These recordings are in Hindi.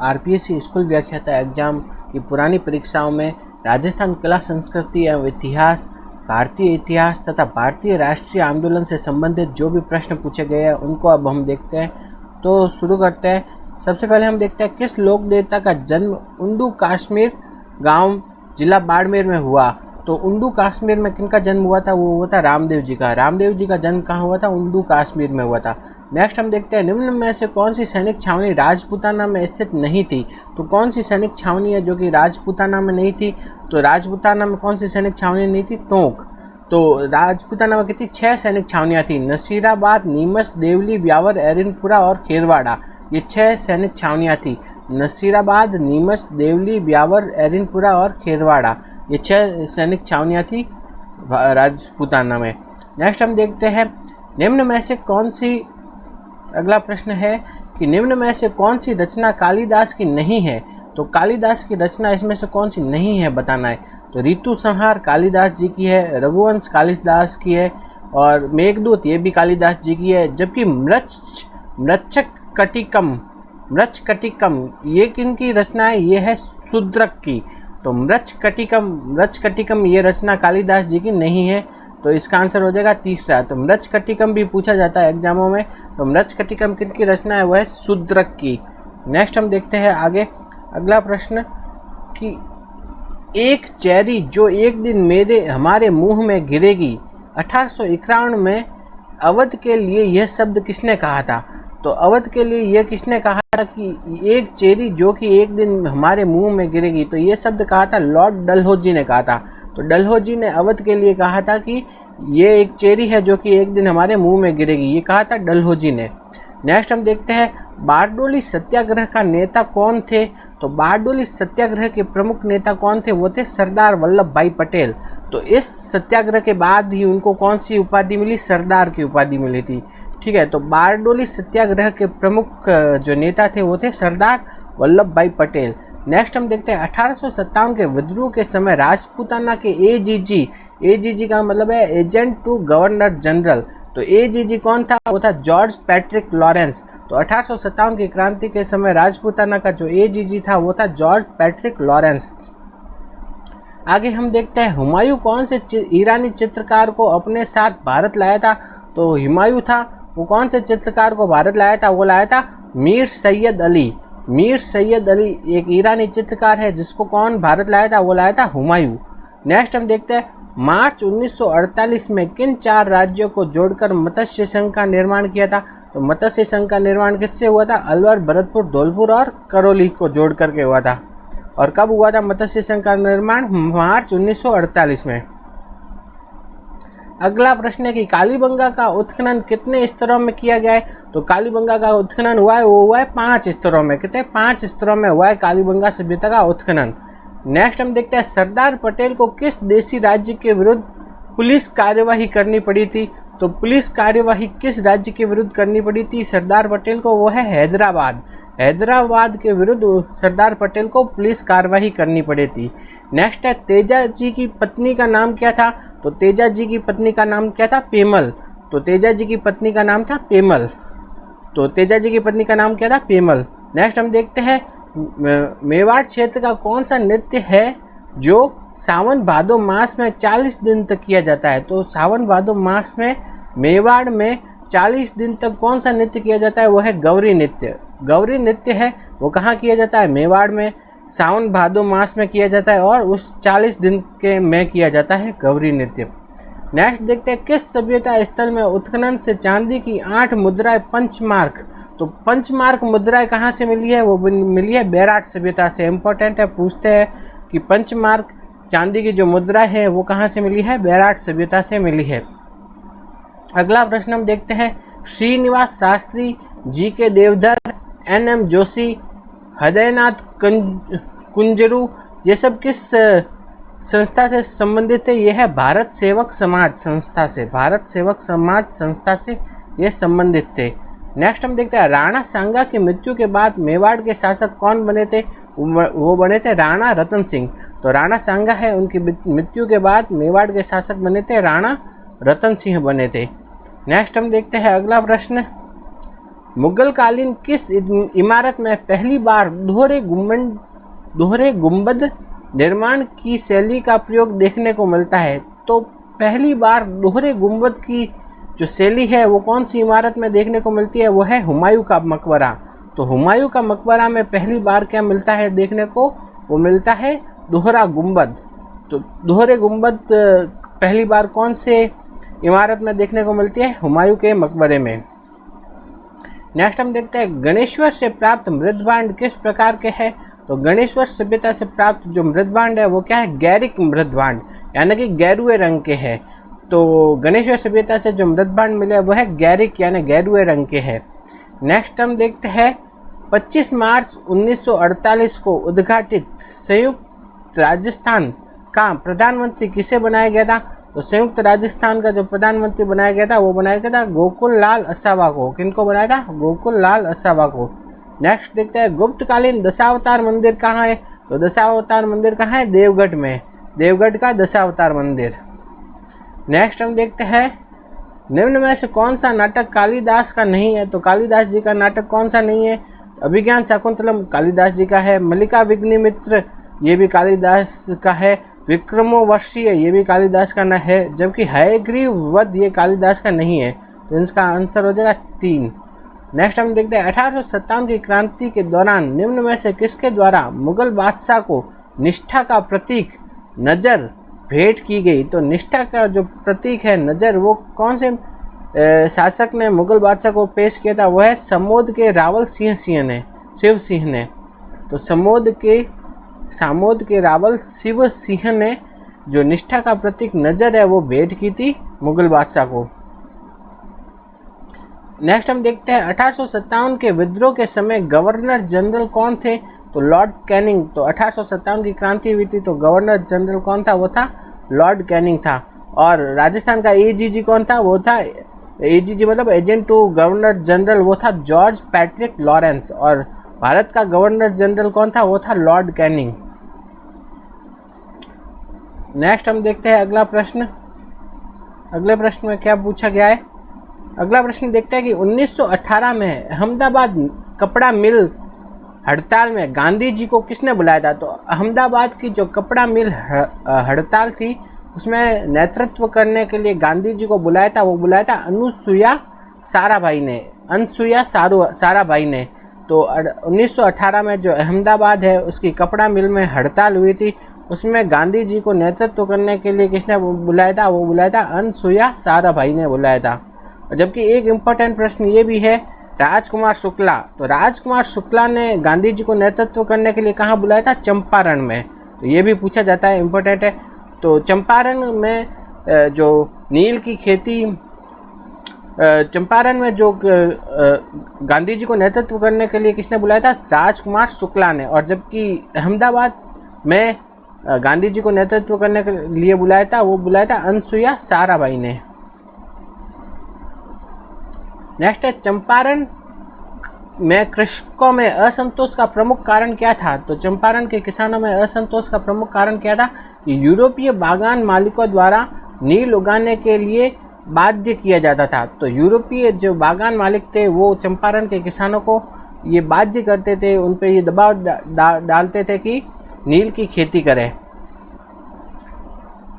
आरपीएससी स्कूल व्याख्याता एग्जाम की पुरानी परीक्षाओं में राजस्थान कला संस्कृति एवं इतिहास, भारतीय इतिहास तथा भारतीय राष्ट्रीय आंदोलन से संबंधित जो भी प्रश्न पूछे गए हैं उनको अब हम देखते हैं। तो शुरू करते हैं। सबसे पहले हम देखते हैं किस लोक देवता का जन्म उंडू काश्मीर गांव जिला बाड़मेर में हुआ। तो उंडू काश्मीर में किनका जन्म हुआ था? वो हुआ था रामदेव जी का। रामदेव जी का जन्म कहाँ हुआ था? उंडू काश्मीर में हुआ था। नेक्स्ट हम देखते हैं निम्न में से कौन सी सैनिक छावनी राजपूताना में स्थित नहीं थी। तो कौन सी सैनिक छावनी है जो कि राजपूताना में नहीं थी? तो राजपूताना में कौन सी सैनिक छावनी नहीं थी? टोंक। तो राजपूताना में कितनी 6 सैनिक छावनियाँ थी। नसीराबाद, नीमच, देवली, ब्यावर, एरिनपुरा और खेरवाड़ा, ये 6 सैनिक छावनियाँ थी। नसीराबाद, नीमच, देवली, ब्यावर, एरिनपुरा और खेरवाड़ा, ये 6 सैनिक छावनियाँ थी राजपूताना में। नेक्स्ट हम देखते हैं निम्न में से कौन सी, अगला प्रश्न है कि निम्न में से कौन सी रचना कालिदास की नहीं है। तो कालिदास की रचना इसमें से कौन सी नहीं है बताना है। तो ऋतु संहार कालिदास जी की है, रघुवंश कालिदास की है और मेघदूत ये भी कालिदास जी की है। जबकि मृच्छकटिकम ये किन की रचना है? ये है शूद्रक की। तो मृच्छकटिकम ये रचना कालिदास जी की नहीं है। तो इसका आंसर हो जाएगा तीसरा। तो मृच्छकटिकम भी पूछा जाता है एग्जामों में। तो मृच्छकटिकम किन की रचना है? वो है शूद्रक की। नेक्स्ट हम देखते हैं आगे अगला प्रश्न कि एक चेरी जो एक दिन हमारे मुंह में गिरेगी, 1851 में अवध के लिए यह शब्द किसने कहा था? तो अवध के लिए यह किसने कहा था कि एक चेरी जो कि एक दिन हमारे मुंह में गिरेगी? तो ये शब्द कहा था लॉर्ड डलहौजी ने कहा था। तो डलहौजी ने अवध के लिए कहा था कि ये एक चेरी है जो कि एक दिन हमारे मुंह में गिरेगी, ये कहा था डलहौजी ने। नेक्स्ट हम देखते हैं बारडोली सत्याग्रह का नेता कौन थे। तो बारडोली सत्याग्रह के प्रमुख नेता कौन थे? वो थे सरदार वल्लभ भाई पटेल। तो इस सत्याग्रह के बाद ही उनको कौन सी उपाधि मिली? सरदार की उपाधि मिली थी। ठीक है, तो बारडोली सत्याग्रह के प्रमुख जो नेता थे वो थे सरदार वल्लभ भाई पटेल। नेक्स्ट हम देखते हैं 1857 के विद्रोह के समय राजपूताना के एजीजी का मतलब है एजेंट टू गवर्नर जनरल। तो एजीजी कौन था? वो था जॉर्ज पैट्रिक लॉरेंस। तो 1857 की क्रांति के समय राजपूताना का जो एजीजी था वो था जॉर्ज पैट्रिक लॉरेंस। आगे हम देखते हैं हुमायूं कौन से ईरानी चित्रकार को अपने साथ भारत लाया था। तो हुमायूं था वो कौन से चित्रकार को भारत लाया था? वो लाया था मीर सैयद अली। मीर सैयद अली एक ईरानी चित्रकार है जिसको कौन भारत लाया था? वो लाया था हुमायूं। नेक्स्ट हम देखते हैं मार्च 1948 में किन 4 राज्यों को जोड़कर मत्स्य संघ का निर्माण किया था। तो मत्स्य संघ का निर्माण किससे हुआ था? अलवर, भरतपुर, धौलपुर और करौली को जोड़ करके हुआ था। और कब हुआ था मत्स्य संघ का निर्माण? मार्च 1948 में। अगला प्रश्न है कि कालीबंगा का उत्खनन कितने स्तरों में किया गया है। तो कालीबंगा का उत्खनन हुआ है, वो हुआ है 5 स्तरों में। कितने? 5 स्तरों में हुआ है कालीबंगा सभ्यता का उत्खनन। नेक्स्ट हम देखते हैं सरदार पटेल को किस देशी राज्य के विरुद्ध पुलिस कार्यवाही करनी पड़ी थी। तो पुलिस कार्यवाही किस राज्य के विरुद्ध करनी पड़ी थी सरदार पटेल को? वो है हैदराबाद। हैदराबाद के विरुद्ध सरदार पटेल को पुलिस कार्यवाही करनी पड़ी थी। नेक्स्ट है तेजा जी की पत्नी का नाम क्या था। तो तेजा जी की पत्नी का नाम क्या था? पेमल। तो तेजा जी की पत्नी का नाम था पेमल। तो तेजा जी की पत्नी का नाम क्या था? पेमल। नेक्स्ट हम देखते हैं मेवाड़ क्षेत्र का कौन सा नृत्य है जो सावन भादो मास में 40 दिन तक किया जाता है। तो सावन भादो मास में मेवाड़ में 40 दिन तक कौन सा नृत्य किया जाता है? वो है गौरी नृत्य। गौरी नृत्य है वो कहाँ किया जाता है? मेवाड़ में सावन भादो मास में किया जाता है और उस 40 दिन के में किया जाता है गौरी नृत्य। नेक्स्ट देखते हैं किस सभ्यता स्थल में उत्खनन से चांदी की 8 मुद्राएं पंचमार्क। तो पंचमार्क मुद्राएं कहाँ से मिली है? वो मिली है बैराट सभ्यता से। इंपॉर्टेंट है, पूछते हैं कि पंचमार्क चांदी की जो मुद्रा है वो कहाँ से मिली है? बैराट सभ्यता से मिली है। अगला प्रश्न हम देखते हैं श्रीनिवास शास्त्री, जी के देवधर, NM जोशी, हृदयनाथ कुंजरू, ये सब किस संस्था से संबंधित है? ये है भारत सेवक समाज संस्था से। भारत सेवक समाज संस्था से ये संबंधित थे। नेक्स्ट हम देखते हैं राणा सांगा की मृत्यु के बाद मेवाड़ के शासक कौन बने थे? वो बने थे राणा रतन सिंह। तो राणा सांगा है उनकी मृत्यु के बाद मेवाड़ के शासक बने थे राणा रतन सिंह बने थे। नेक्स्ट हम देखते हैं अगला प्रश्न मुगल कालीन किस इमारत में पहली बार दोहरे गुंबद निर्माण की शैली का प्रयोग देखने को मिलता है? तो पहली बार दोहरे गुंबद की जो शैली है वो कौन सी इमारत में देखने को मिलती है? वो है हुमायूं का मकबरा। तो हुमायूं का मकबरा में पहली बार क्या मिलता है देखने को? वो मिलता है दोहरा गुंबद। तो दोहरे गुंबद पहली बार कौन से इमारत में देखने को मिलती है? हुमायूं के मकबरे में। नेक्स्ट हम देखते हैं गणेश्वर से प्राप्त मृदभांड किस प्रकार के हैं? तो गणेश्वर सभ्यता से प्राप्त जो मृदभांड है वो क्या है? गैरिक मृदभांड, यानी कि गेरुए रंग के है। तो गणेश्वर सभ्यता से जो मृदभांड मिले वो है गैरिक यानी गेरुए रंग के है। नेक्स्ट हम देखते हैं 25 मार्च 1948 को उद्घाटित संयुक्त राजस्थान का प्रधानमंत्री किसे बनाया गया था? तो संयुक्त राजस्थान का जो प्रधानमंत्री बनाया गया था वो बनाया गया था गोकुल लाल असावा को। किनको बनाया था? गोकुल लाल असावा को। नेक्स्ट देखते हैं गुप्तकालीन दशावतार मंदिर कहाँ है? तो दशावतार मंदिर कहाँ है? देवगढ़ में, देवगढ़ का दशावतार मंदिर। नेक्स्ट हम देखते हैं निम्न में से कौन सा नाटक कालिदास का नहीं है? तो कालिदास जी का नाटक कौन सा नहीं है? अभिज्ञान शाकुंतलम कालिदास जी का है। मल्लिका विघ्निमित्र ये भी कालिदास का है। विक्रमोर्वशीय ये भी कालिदास का न है, जबकि हयग्रीव वध ये कालिदास का नहीं है। तो इसका आंसर हो जाएगा 3। नेक्स्ट हम देखते हैं 1857 की क्रांति के दौरान निम्न में से किसके द्वारा मुगल बादशाह को निष्ठा का प्रतीक नजर भेंट की गई? तो निष्ठा का जो प्रतीक है नजर वो कौन से शासक ने मुगल बादशाह को पेश किया था? वो है समोद के रावल शिव सिंह ने। तो सामोद के रावल शिव सिंह ने जो निष्ठा का प्रतीक नजर है वो भेंट की थी मुगल बादशाह को। नेक्स्ट हम देखते हैं 1857 के विद्रोह के समय गवर्नर जनरल कौन थे? तो लॉर्ड कैनिंग। तो 1857 की क्रांति हुई थी तो गवर्नर जनरल कौन था? वो था लॉर्ड कैनिंग था। और राजस्थान का एजीजी कौन था? वो था एजीजी मतलब एजेंट टू गवर्नर जनरल, वो था जॉर्ज पैट्रिक लॉरेंस। और भारत का गवर्नर जनरल कौन था? वो था लॉर्ड कैनिंग। नेक्स्ट हम देखते हैं अगला प्रश्न। अगले प्रश्न में क्या पूछा गया है? अगला प्रश्न देखते हैं कि 1918 में अहमदाबाद कपड़ा मिल हड़ताल में गांधी जी को किसने बुलाया था? तो अहमदाबाद की जो कपड़ा मिल हड़ताल थी उसमें नेतृत्व करने के लिए गांधी जी को बुलाया था। वो बुलाया था अनुसुईया साराभाई ने। तो 1918 में जो अहमदाबाद है उसकी कपड़ा मिल में हड़ताल हुई थी, उसमें गांधी जी को नेतृत्व करने के लिए किसने बुलाया था? वो बुलाया था अनुसुईया साराभाई ने बुलाया था। जबकि एक इम्पोर्टेंट प्रश्न ये भी है राजकुमार शुक्ला। तो राजकुमार शुक्ला ने गांधी जी को नेतृत्व करने के लिए कहाँ बुलाया था? चंपारण में। तो ये भी पूछा जाता है, इम्पोर्टेंट है। तो चंपारण में जो नील की खेती, चंपारण में जो गांधी जी को नेतृत्व करने के लिए किसने बुलाया था? राजकुमार शुक्ला ने। और जबकि अहमदाबाद में गांधी जी को नेतृत्व करने के लिए बुलाया था वो बुलाया था अनुसुईया साराभाई ने। नेक्स्ट है चंपारण में कृषकों में असंतोष का प्रमुख कारण क्या था? तो चंपारण के किसानों में असंतोष का प्रमुख कारण क्या था? कि यूरोपीय बागान मालिकों द्वारा नील उगाने के लिए बाध्य किया जाता था। तो यूरोपीय जो बागान मालिक थे वो चंपारण के किसानों को ये बाध्य करते थे, उन पर ये दबाव डालते थे कि नील की खेती करें।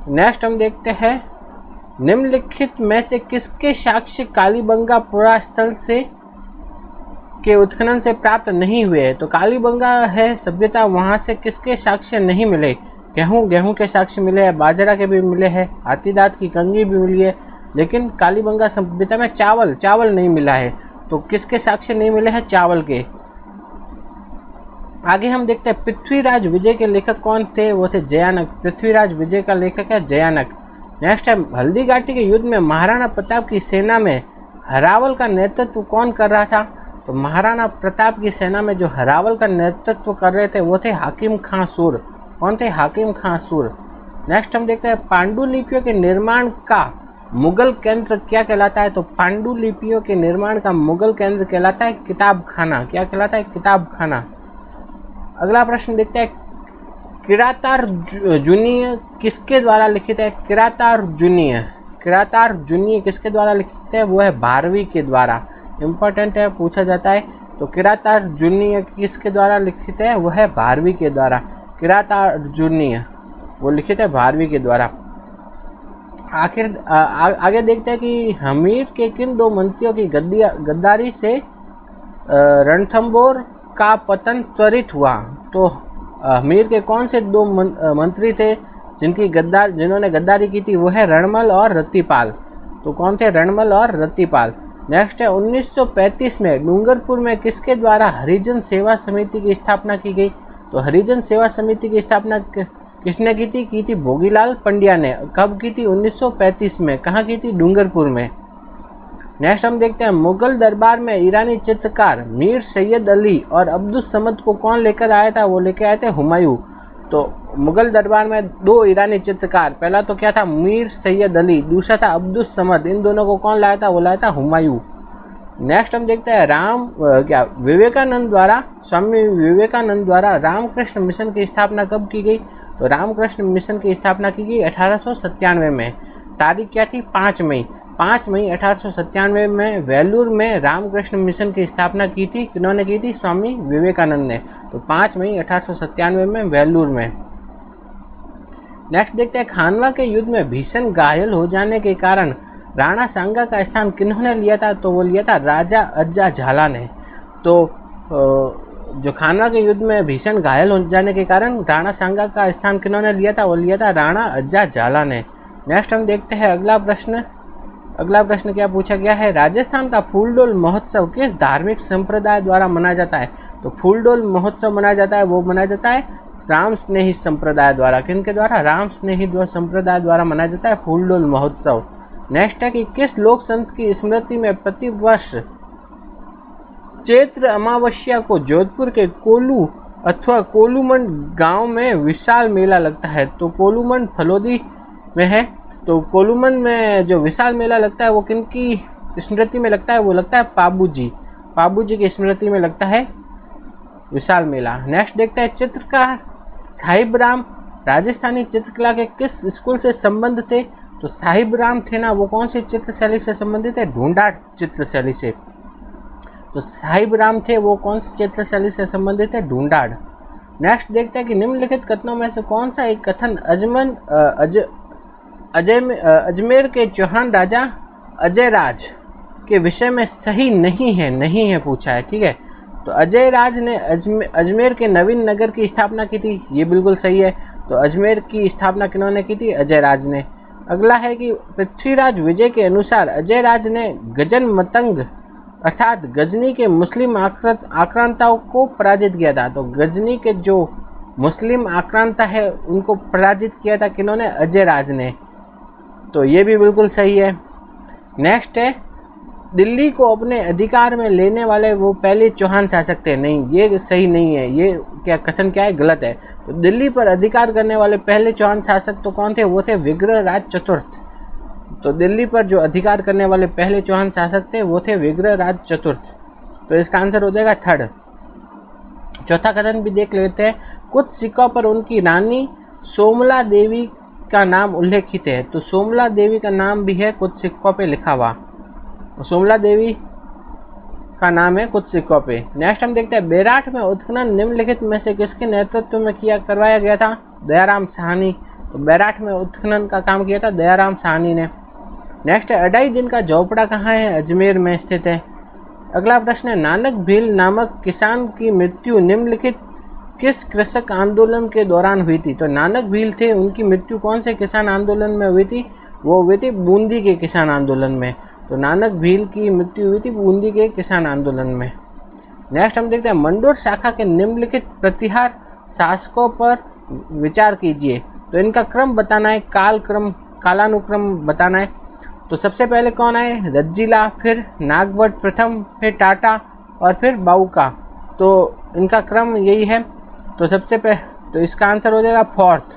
नेक्स्ट हम देखते हैं निम्नलिखित में से किसके साक्ष्य कालीबंगा पुरास्थल से के उत्खनन से प्राप्त नहीं हुए? तो कालीबंगा है सभ्यता, वहाँ से किसके साक्ष्य नहीं मिले? गेहूं के साक्ष्य मिले हैं, बाजरा के भी मिले हैं, हाथीदांत की कंघी भी मिली है, लेकिन कालीबंगा सभ्यता में चावल नहीं मिला है। तो किसके साक्ष्य नहीं मिले हैं? चावल के। आगे हम देखते हैं पृथ्वीराज विजय के लेखक कौन थे? वो थे जयानक। पृथ्वीराज विजय का लेखक है जयानक। नेक्स्ट है हल्दी घाटी के युद्ध में महाराणा प्रताप की सेना में हरावल का नेतृत्व कौन कर रहा था? तो महाराणा प्रताप की सेना में जो हरावल का नेतृत्व कर रहे थे वो थे हाकिम खां सूर। कौन थे? हाकिम खां सूर। नेक्स्ट हम देखते हैं पांडुलिपियों के निर्माण का मुगल केंद्र क्या कहलाता है? तो पांडुलिपियों के निर्माण का मुगल केंद्र कहलाता है किताब खाना। क्या कहलाता है? किताब खाना। अगला प्रश्न देखते हैं किरातार जुनिय किसके द्वारा लिखित है? किरातार जुनिय किसके द्वारा लिखित है? वो है भारवी के द्वारा। इम्पोर्टेंट है, पूछा जाता है। तो किरातार्जुनीय किसके द्वारा लिखित है? वो है भारवी के द्वारा। किरातार्जुनीय वो लिखित है भारवी के द्वारा। आगे देखते हैं कि हमीर के किन दो मंत्रियों की गद्दारी से रणथंबोर का पतन त्वरित हुआ? तो हमीर के कौन से दो मंत्री थे जिन्होंने गद्दारी की थी? वो है रणमल और रत्तीपाल। तो कौन थे? रणमल और रत्तीपाल। नेक्स्ट है 1935 में डूंगरपुर में किसके द्वारा हरिजन सेवा समिति की स्थापना की गई? तो हरिजन सेवा समिति की स्थापना किसने की थी? भोगीलाल पंड्या ने। कब की थी? 1935 में। कहाँ की थी? डूंगरपुर में। नेक्स्ट हम देखते हैं मुगल दरबार में ईरानी चित्रकार मीर सैयद अली और अब्दुस समद को कौन लेकर आया था? वो लेकर आए थे हुमायूं। तो मुगल दरबार में दो ईरानी चित्रकार, पहला तो क्या था? मीर सैयद अली, दूसरा था अब्दुस समद। इन दोनों को कौन लाया था? वो लाया था हुमायूं। नेक्स्ट हम देखते हैं स्वामी विवेकानंद द्वारा रामकृष्ण मिशन की स्थापना कब की गई? तो रामकृष्ण मिशन की स्थापना की गई 1897 में। तारीख क्या थी? 5 मई 1897 में वेलूर में रामकृष्ण मिशन की स्थापना की थी। किन्होंने की थी? स्वामी विवेकानंद ने। तो 5 मई 1897 में वेलूर में। नेक्स्ट देखते हैं खानवा के युद्ध में भीषण घायल हो जाने के कारण राणा सांगा का स्थान किन्होंने लिया था? तो वो लिया था राजा अज्जा झाला ने। तो जो खानवा के युद्ध में भीषण घायल हो जाने के कारण राणा सांगा का स्थान किन्होंने लिया था? वो लिया था राणा अज्जा झाला ने। नेक्स्ट हम देखते हैं अगला प्रश्न क्या पूछा गया है? राजस्थान का फूलडोल महोत्सव किस धार्मिक संप्रदाय द्वारा मनाया जाता है? तो फूलडोल महोत्सव मनाया जाता है, वो मनाया जाता है राम स्नेही संप्रदाय द्वारा। किनके द्वारा? राम स्नेही संप्रदाय द्वारा मनाया जाता है फूलडोल महोत्सव। नेक्स्ट है कि किस लोक संत की स्मृति में प्रतिवर्ष चैत्र अमावस्या को जोधपुर के कोलू अथवा कोलूमंड गांव में विशाल मेला लगता है? तो कोलूमंड फलोदी में है। तो कोलूमंड में जो विशाल मेला लगता है वो किनकी स्मृति में लगता है? वो लगता है पाबूजी की स्मृति में लगता है विशाल मेला। नेक्स्ट देखते हैं चित्रकार साहिब राम राजस्थानी चित्रकला के किस स्कूल से संबंध थे? तो साहिब राम थे ना, वो कौन सी चित्रशैली से संबंधित है? ढूंढाड़ चित्रशैली से। तो साहिब राम थे, वो कौन सी चित्रशैली से संबंधित है? ढूंढाड़। नेक्स्ट देखते हैं कि निम्नलिखित कथनों में से कौन सा एक कथन अजमेर के चौहान राजा अजय राज के विषय में सही नहीं है पूछा है। ठीक है, तो अजय राज ने अजमेर के नवीन नगर की स्थापना की थी, ये बिल्कुल सही है। तो अजमेर की स्थापना किन्होंने की थी? अजय राज ने। अगला है कि पृथ्वीराज विजय के अनुसार अजय राज ने गजन मतंग अर्थात गजनी के मुस्लिम आक्रांताओं को पराजित किया था। तो गजनी के जो मुस्लिम आक्रांता है उनको पराजित किया था किन्होंने? अजय राज ने। तो ये भी बिल्कुल सही है। नेक्स्ट है दिल्ली को अपने अधिकार में लेने वाले वो पहले चौहान शासक थे। नहीं, ये सही नहीं है। ये कथन क्या है? गलत है। तो दिल्ली पर अधिकार करने वाले पहले चौहान शासक तो कौन थे? वो थे विग्रहराज चतुर्थ। तो दिल्ली पर जो अधिकार करने वाले पहले चौहान शासक थे वो थे विग्रहराज चतुर्थ। तो इसका आंसर हो जाएगा 3rd। चौथा कथन भी देख लेते हैं। कुछ सिक्कों पर उनकी रानी सोमला देवी का नाम उल्लेखित है। तो सोमला देवी का नाम भी है कुछ सिक्कों पे लिखा हुआ। सोमला देवी का नाम है कुछ सिक्कों पे। नेक्स्ट हम देखते हैं बेराठ में उत्खनन निम्नलिखित में से किसके नेतृत्व में करवाया गया था? दयाराम साहनी। तो बेराठ में उत्खनन का काम किया था दयाराम साहनी ने। नेक्स्ट है अढ़ाई दिन का झोपड़ा कहाँ है? अजमेर में स्थित है। अगला प्रश्न है नानक भील नामक किसान की मृत्यु निम्नलिखित किस कृषक आंदोलन के दौरान हुई थी? तो नानक भील थे, उनकी मृत्यु कौन से किसान आंदोलन में हुई थी? वो हुई थी बूंदी के किसान आंदोलन में। तो नानक भील की मृत्यु हुई थी बूंदी के किसान आंदोलन में। नेक्स्ट हम देखते हैं मंडोर शाखा के निम्नलिखित प्रतिहार शासकों पर विचार कीजिए। तो इनका क्रम बताना है, कालानुक्रम बताना है। तो सबसे पहले कौन आए? रज्जिला, फिर नागभट्ट प्रथम, फिर टाटा और फिर बाउका। तो इनका क्रम यही है। तो सबसे पहले तो इसका आंसर हो जाएगा 4th।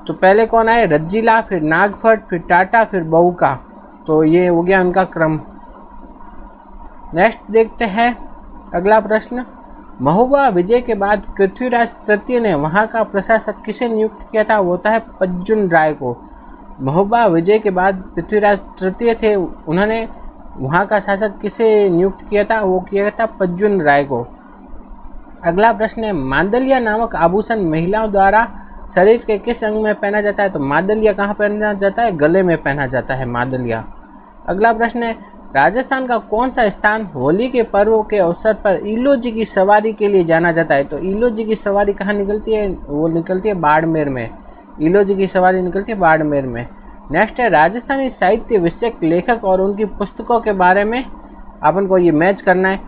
तो पहले कौन आए? रज्जिला, फिर नागभट्ट, फिर टाटा, फिर बाउका। तो ये हो गया उनका क्रम। नेक्स्ट देखते हैं अगला प्रश्न। महोबा विजय के बाद पृथ्वीराज तृतीय ने वहाँ का प्रशासक किसे नियुक्त किया था? वो होता है पज्जुन राय को। महोबा विजय के बाद पृथ्वीराज तृतीय थे, उन्होंने वहाँ का शासक किसे नियुक्त किया था? वो किया था पज्जुन राय को। अगला प्रश्न है, मांदलिया नामक आभूषण महिलाओं द्वारा शरीर के किस अंग में पहना जाता है? तो मांदलिया कहाँ पहना जाता है? गले में पहना जाता है मांदलिया। अगला प्रश्न है, राजस्थान का कौन सा स्थान होली के पर्व के अवसर पर ईलोजी की सवारी के लिए जाना जाता है? तो ईलोजी की सवारी कहाँ निकलती है? वो निकलती है बाड़मेर में। ईलोजी की सवारी निकलती है बाड़मेर में। नेक्स्ट है, राजस्थानी साहित्य विषयक लेखक और उनकी पुस्तकों के बारे में अपन को ये मैच करना है।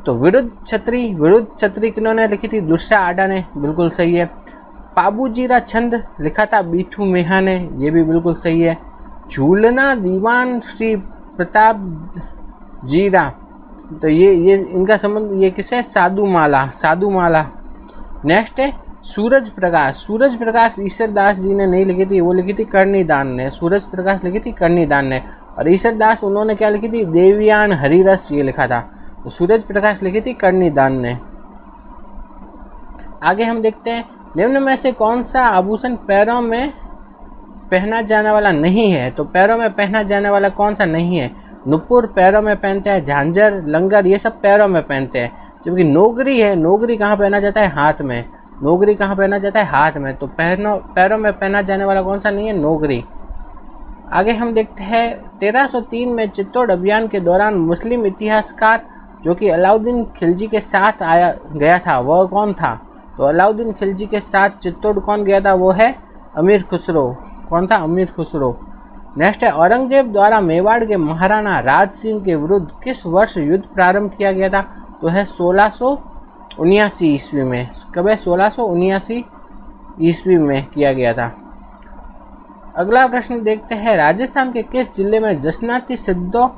तो विरुद्ध छत्री किन्होंने लिखी थी? दुर्सा आडा ने, बिल्कुल सही है। पाबूजीरा छंद लिखा था बीठू मेहा ने, ये भी बिल्कुल सही है। झूलना दीवान श्री प्रताप जीरा, तो ये इनका संबंध ये किससे? साधु माला। नेक्स्ट है, सूरज प्रकाश ईश्वरदास जी ने नहीं लिखी थी, वो लिखी थी कर्णीदान ने। सूरज प्रकाश लिखी थी कर्णीदान ने। और ईश्वरदास उन्होंने क्या लिखी थी? देवयान हरिरस ये लिखा था। तो सूरज प्रकाश लिखी थी कर्णीदान ने। आगे हम देखते हैं, निम्न में से कौन सा आभूषण पैरों में पहना जाने वाला नहीं है? तो पैरों में पहना जाने वाला कौन सा नहीं है? नुपुर पैरों में पहनते हैं, झांझर, लंगर ये सब पैरों में पहनते हैं। जबकि नोगरी है, नोगरी कहाँ पहना जाता है? हाथ में। नोगरी कहाँ पहना जाता है? हाथ में। तो पैरों में पहना जाने वाला कौन सा नहीं है? नोगरी। आगे हम देखते हैं, 1303 में चित्तौड़ अभियान के दौरान मुस्लिम इतिहासकार जो कि अलाउद्दीन खिलजी के साथ गया था, वह कौन था? तो अलाउद्दीन खिलजी के साथ चित्तौड़ कौन गया था? वो है अमीर खुसरो। कौन था? अमीर खुसरो। नेक्स्ट है, औरंगजेब द्वारा मेवाड़ के महाराणा राज सिंह के विरुद्ध किस वर्ष युद्ध प्रारंभ किया गया था? तो है 1679 ईस्वी में। कब है? 1679 ईस्वी में किया गया था। अगला प्रश्न देखते हैं, राजस्थान के किस जिले में जसनाती सिद्धों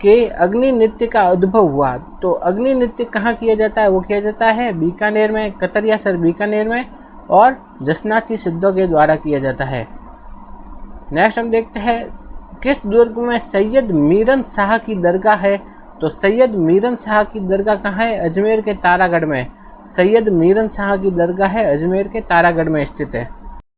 के अग्नि नृत्य का उद्भव हुआ? तो अग्नि नृत्य कहाँ किया जाता है? वो किया जाता है बीकानेर में, कतरियासर बीकानेर में, और जसनाती सिद्धों के द्वारा किया जाता है। नेक्स्ट हम देखते हैं, किस दुर्ग में सैयद मीरन शाह की दरगाह है? तो सैयद मीरन शाह की दरगाह कहाँ है? अजमेर के तारागढ़ में। सैयद मीरन शाह की दरगाह है अजमेर के तारागढ़ में स्थित है।